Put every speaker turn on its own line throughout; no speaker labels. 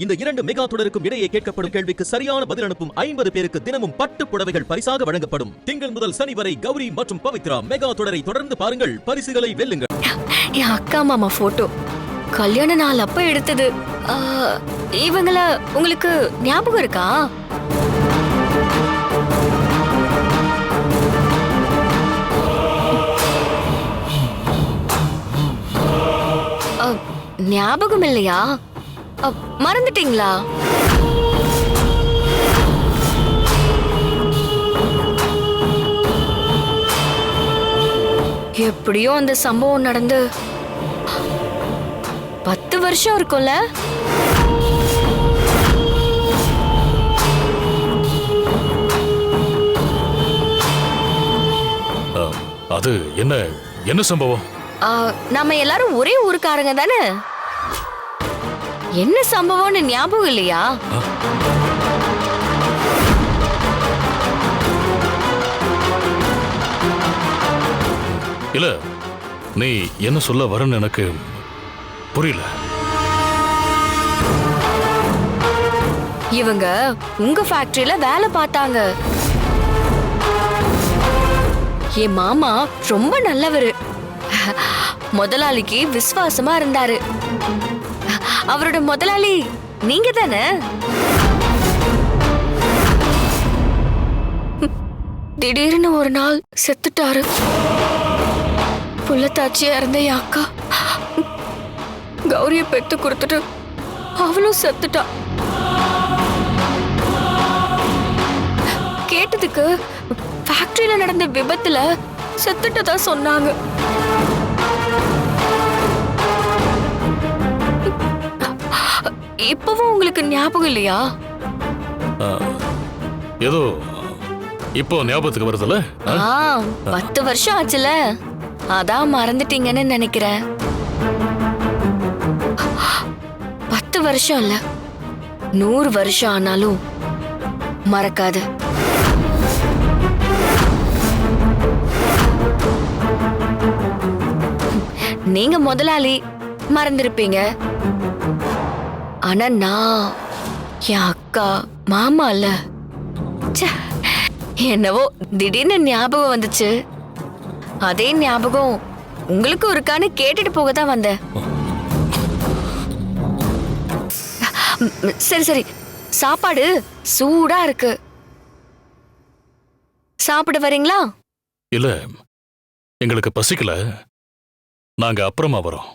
இந்த 2 மெகா தொடருக்கும் இடையே கேட்கப்படும் கேள்விக்கு சரியான பதில் அனுப்பும் 50 பேருக்கு தினமும் பட்டு புடவைகள் பரிசாக வழங்கப்படும். திங்கள் முதல் சனி வரை கௌரி மற்றும் பவித்ரா மெகா தொடரை தொடர்ந்து பாருங்கள், பரிசுகளை வெல்லுங்கள்.
என் அக்கா மாமா போட்டோ கல்யாண நாள் அப்ப எடுத்தது. இவங்கள உங்களுக்கு ஞாபகம் இருக்கா? ஞாபகம் இல்லையா? மறந்துட்டீங்களா? எப்படியோ அந்த சம்பவம் நடந்து 10 வருஷம் இருக்கும்ல.
அது என்ன சம்பவம்?
நாம எல்லாரும் ஒரே ஊருக்காரங்க தானே. என்ன சம்பவம்னு ஞாபகம் இல்லையா?
இல்ல, நீ என்ன சொல்ல வரன்னு எனக்கு புரியல.
இவங்க உங்க ஃபேக்டரியில வேலை பார்த்தாங்க. என் மாமா ரொம்ப நல்லவரு. முதலாளிக்கு விசுவாசமா இருந்தாரு. அவரோட முதலாளி நீங்க தானே? திடீர்னு ஒரு நாள் செத்துட்டாரு. புள்ளத்தாச்சியா இருந்த என் அக்கா கௌரிய பெத்து கொடுத்துட்டு அவளும் செத்துட்டா. கேட்டதுக்கு ஃபேக்டரியில நடந்த விபத்துல செத்துட்டதா சொன்னாங்க. இப்பவும் உங்களுக்கு ஞாபகம் இல்லையா?
ஏதோ இப்போ ஞாபகத்துக்கு வருதுல.
10 வருஷம் ஆச்சுல, அதான் மறந்துட்டீங்கன்னு நினைக்கிறேன். 10 வருஷம் இல்ல, 100 வருஷம் ஆனாலும் மறக்காது. நீங்க முதலாளி மறந்திருப்பீங்க. ஆனா நான் என் அக்கா மாமா இல்ல. என்னவோ திடீர்னு ஞாபகம் வந்துச்சு. அதே ஞாபகம் உங்களுக்கு இருக்கான்னு கேட்டுட்டு போக தான் வந்தேன். சரி சரி, சாப்பாடு சூடா இருக்கு, சாப்பிட வரீங்களா?
இல்ல, எங்களுக்கு பசிக்கல, நாங்க அப்புறமா வரோம்.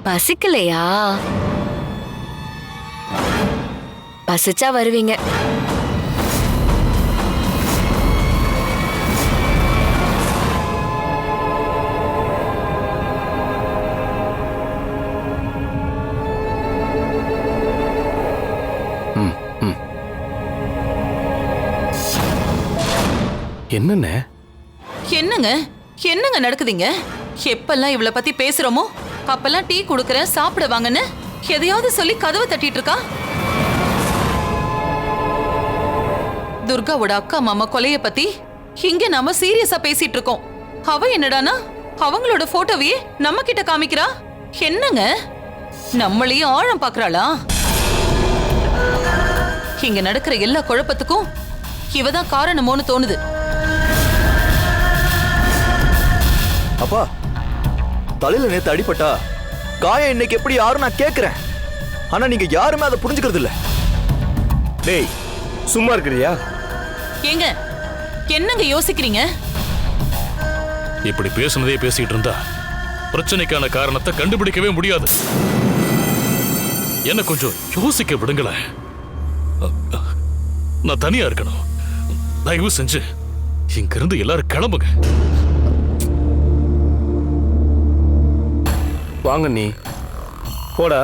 பசிக்கலையா? பசிச்சா வருவீங்க.
என்னங்க
என்னங்க நடக்குதுங்க? எப்பெல்லாம் இவளை பத்தி பேசுறோமோ அப்பெல்லாம் டீ குடுக்கறேன் சாப்பிட வாங்கன்னு எதையாவது சொல்லி கதவை தட்டிட்டு இருக்கா. துர்காவோட அக்கா மாமா கொலைய பத்தி இங்க நாம சீரியஸா பேசிட்டு இருக்கோம். அவ என்னடானா அவங்களோட போட்டோவையே நம்ம கிட்ட காமிக்கிறா. என்னங்க, நம்மளையும் ஆழம் பாக்குறாளா? இங்க நடக்கிற எல்லா குழப்பத்துக்கும் இவதான் காரணமோன்னு தோணுது.
அப்பா, தலையில நேத்து அடிபட்டா காயம் இன்னைக்கு எப்படி யாரும் நான் கேக்குறேன். ஆனா நீங்க யாருமே அதை புரிஞ்சுக்கிறது இல்ல. டேய், சும்மா இருக்கிறியா?
ஏங்க, என்னங்க யோசிக்கிறீங்க?
இப்படி பேசுனதே பேசிட்டு இருந்தா பிரச்சனைக்கான காரணத்தை கண்டுபிடிக்கவே முடியாது. என்ன கொஞ்சம் யோசிக்க விடுங்களேன். நான் தனியா இருக்கணும். தயவு செஞ்சு இங்க இருந்து எல்லாரும் கிளம்புங்க.
வாங்க, நீ போடா.